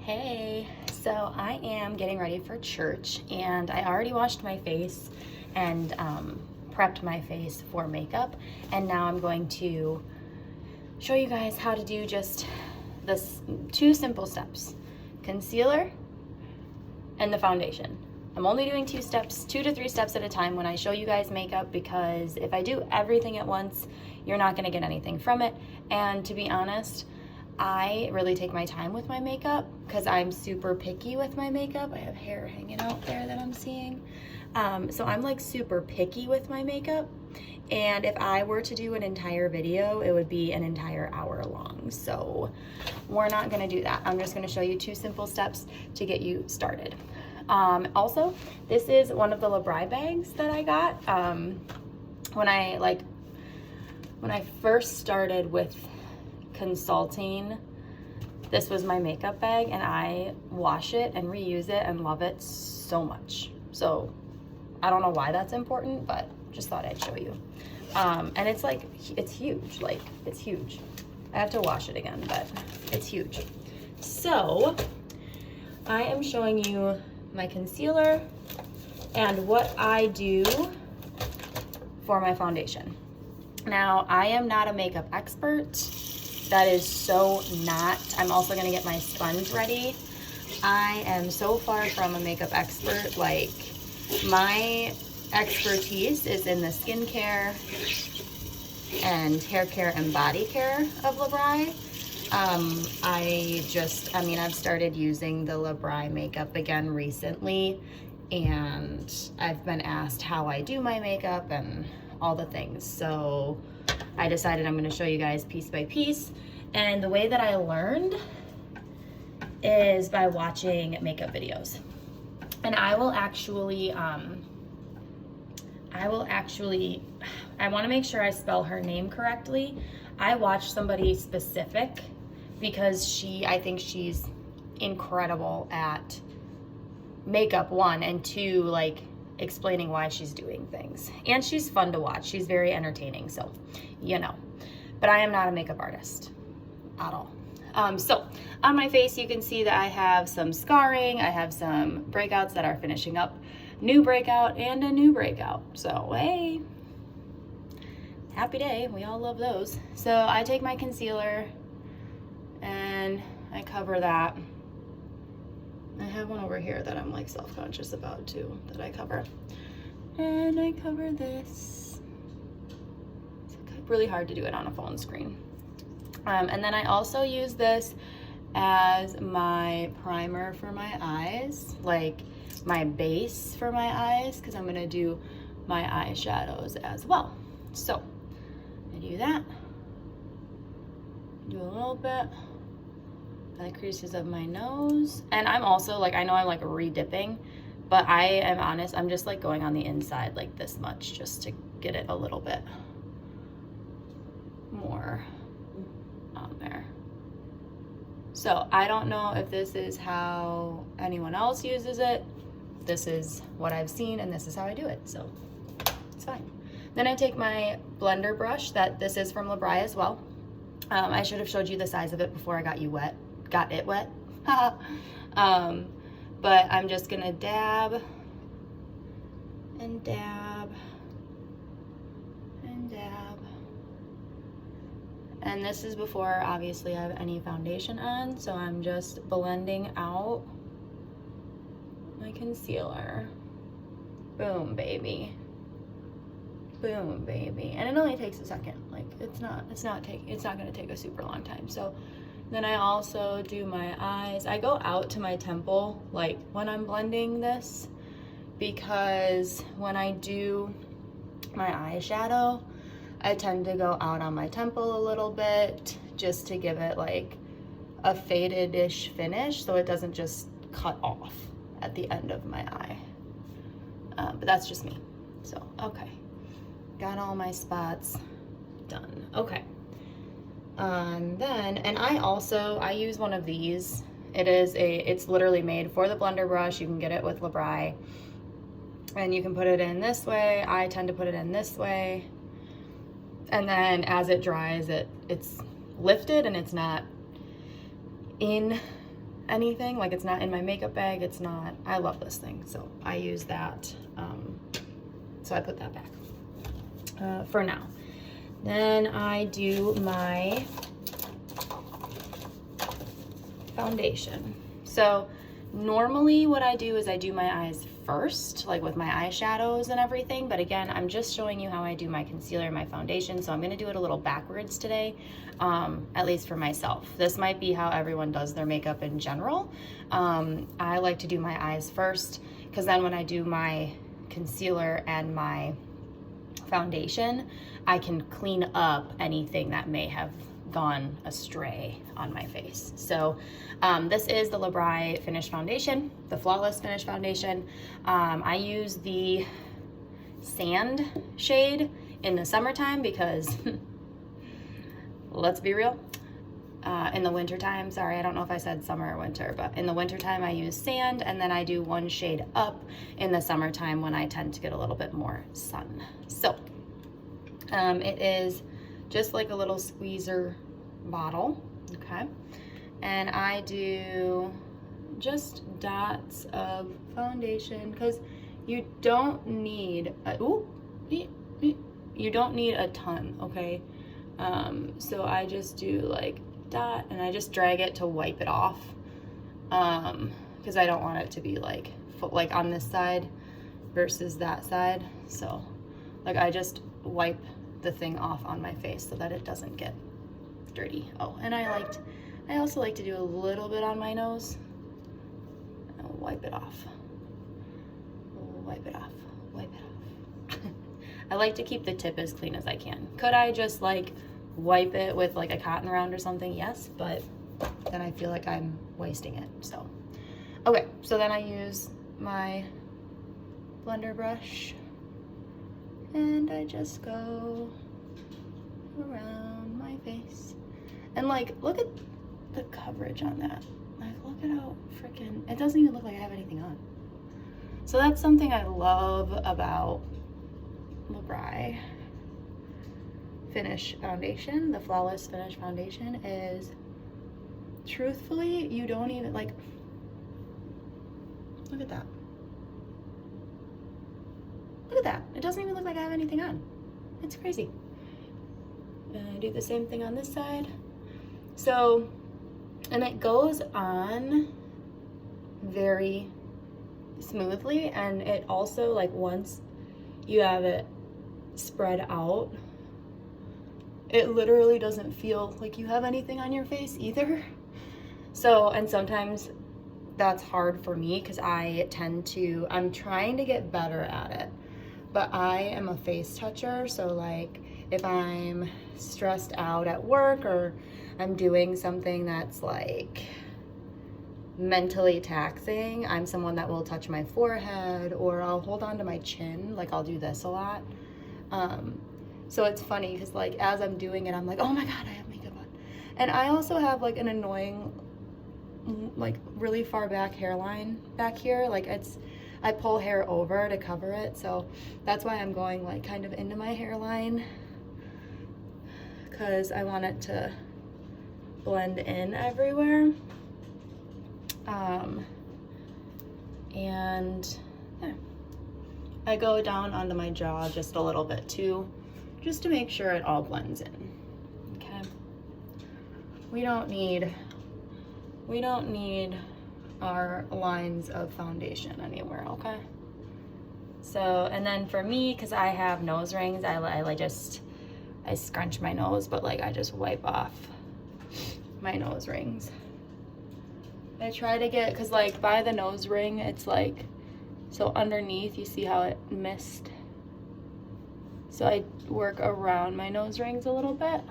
Hey, so I am getting ready for church and I already washed my face and prepped my face for makeup, and now I'm going to show you guys how to do just this two simple steps: concealer and the foundation. I'm only doing 2 to 3 steps at a time when I show you guys makeup, because if I do everything at once, you're not gonna get anything from it. And to be honest, I really take my time with my makeup because I'm super picky with my makeup. I have hair hanging out there that I'm seeing. So I'm like super picky with my makeup. And if I were to do an entire video, it would be an entire hour long. So we're not gonna do that. I'm just gonna show you 2 simple steps to get you started. Also, this is one of the Labri bags that I got. When I first started with consulting, this was my makeup bag, and I wash it and reuse it and love it so much. So I don't know why that's important, but just thought I'd show you. And it's like, it's huge, like it's huge. I have to wash it again, but it's huge. So I am showing you my concealer and what I do for my foundation. Now, I am not a makeup expert. That is so not. I'm also gonna get my sponge ready. I am so far from a makeup expert. Like, my expertise is in the skincare and hair care and body care of Labri. I've started using the Labri makeup again recently, and I've been asked how I do my makeup and all the things. So I decided I'm going to show you guys piece by piece. And the way that I learned is by watching makeup videos. And I want to make sure I spell her name correctly. I watched somebody specific because I think she's incredible at makeup, 1, and 2, like explaining why she's doing things. And she's fun to watch. She's very entertaining, so you know. But I am not a makeup artist at all. So on my face, you can see that I have some scarring. I have some breakouts that are finishing up. New breakout and a new breakout. So hey, happy day. We all love those. So I take my concealer and I cover that. I have one over here that I'm like self-conscious about too, that I cover. And I cover this. It's really hard to do it on a phone screen. And then I also use this as my primer for my eyes, like my base for my eyes, because I'm gonna do my eyeshadows as well. So I do that. Do a little bit. The creases of my nose. And I'm also like, I know I'm like re-dipping, but I am honest, I'm just like going on the inside like this much just to get it a little bit more on there. So I don't know if this is how anyone else uses it. This is what I've seen and this is how I do it, so it's fine. Then I take my blender brush, this is from Labri as well. I should have showed you the size of it before I got it wet. But I'm just gonna dab and dab and dab. And this is before obviously I have any foundation on, so I'm just blending out my concealer. Boom, baby. Boom, baby. And it only takes a second. Like it's not gonna take a super long time. So then I also do my eyes. I go out to my temple like when I'm blending this, because when I do my eyeshadow, I tend to go out on my temple a little bit just to give it like a faded-ish finish so it doesn't just cut off at the end of my eye. But that's just me. So, okay. Got all my spots done. Okay. And I use one of these. It's literally made for the blender brush. You can get it with Labri. And you can put it in this way. I tend to put it in this way. And then as it dries, it's lifted and it's not in anything. Like, it's not in my makeup bag. It's not, I love this thing. So I use that. So I put that back for now. Then I do my foundation. So normally what I do is I do my eyes first, like with my eyeshadows and everything. But again, I'm just showing you how I do my concealer and my foundation. So I'm gonna do it a little backwards today, at least for myself. This might be how everyone does their makeup in general. I like to do my eyes first, because then when I do my concealer and my foundation, I can clean up anything that may have gone astray on my face. So this is the Labrai Finish Foundation, the Flawless Finish Foundation. I use the sand shade in the summertime because let's be real, in the wintertime, sorry, I don't know if I said summer or winter, but in the wintertime I use sand, and then I do one shade up in the summertime when I tend to get a little bit more sun. So it is just like a little squeezer bottle, okay? And I do just dots of foundation, because you don't need you don't need a ton, okay? So I just do like dot, and I just drag it to wipe it off, because I don't want it to be like on this side versus that side. So like I just wipe the thing off on my face so that it doesn't get dirty. Oh, and I also like to do a little bit on my nose. I'll wipe it off. Wipe it off. Wipe it off. I like to keep the tip as clean as I can. Could I just like wipe it with like a cotton round or something? Yes, but then I feel like I'm wasting it. So, okay, so then I use my blender brush, and I just go around my face. And like, look at the coverage on that. Like, look at how freaking, it doesn't even look like I have anything on. So that's something I love about Labrai Finish Foundation, the Flawless Finish Foundation, is truthfully, you don't even, like, look at that. Look at that. It doesn't even look like I have anything on. It's crazy. And I do the same thing on this side. So, and it goes on very smoothly, and it also, like, once you have it spread out, it literally doesn't feel like you have anything on your face either. So, and sometimes that's hard for me because I'm trying to get better at it, but I am a face toucher. So like if I'm stressed out at work or I'm doing something that's like mentally taxing, I'm someone that will touch my forehead, or I'll hold on to my chin. Like I'll do this a lot. So it's funny because like as I'm doing it, I'm like, oh my God, I have makeup on. And I also have like an annoying, like really far back hairline back here. Like I pull hair over to cover it. So that's why I'm going like kind of into my hairline, because I want it to blend in everywhere. And yeah. I go down onto my jaw just a little bit too, just to make sure it all blends in. Okay. We don't need our lines of foundation anywhere, okay? So, and then for me, because I have nose rings, I scrunch my nose, but like I just wipe off my nose rings. I try to get, because like by the nose ring, it's like, so underneath, you see how it missed? So I work around my nose rings a little bit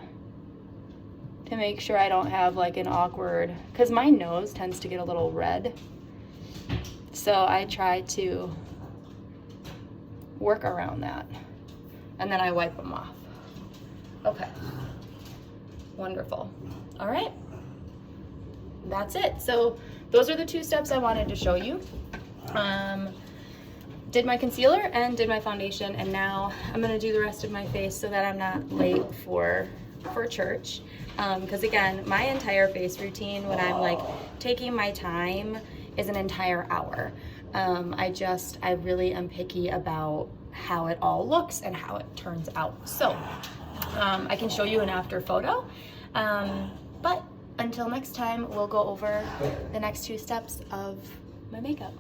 to make sure I don't have like an awkward, because my nose tends to get a little red. So I try to work around that. And then I wipe them off. Okay. Wonderful. All right. That's it. So those are the two steps I wanted to show you. Did my concealer and did my foundation, and now I'm gonna do the rest of my face so that I'm not late for for church. Because again, my entire face routine when I'm like taking my time is an entire hour. I really am picky about how it all looks and how it turns out. So I can show you an after photo. But until next time, we'll go over the next 2 steps of my makeup.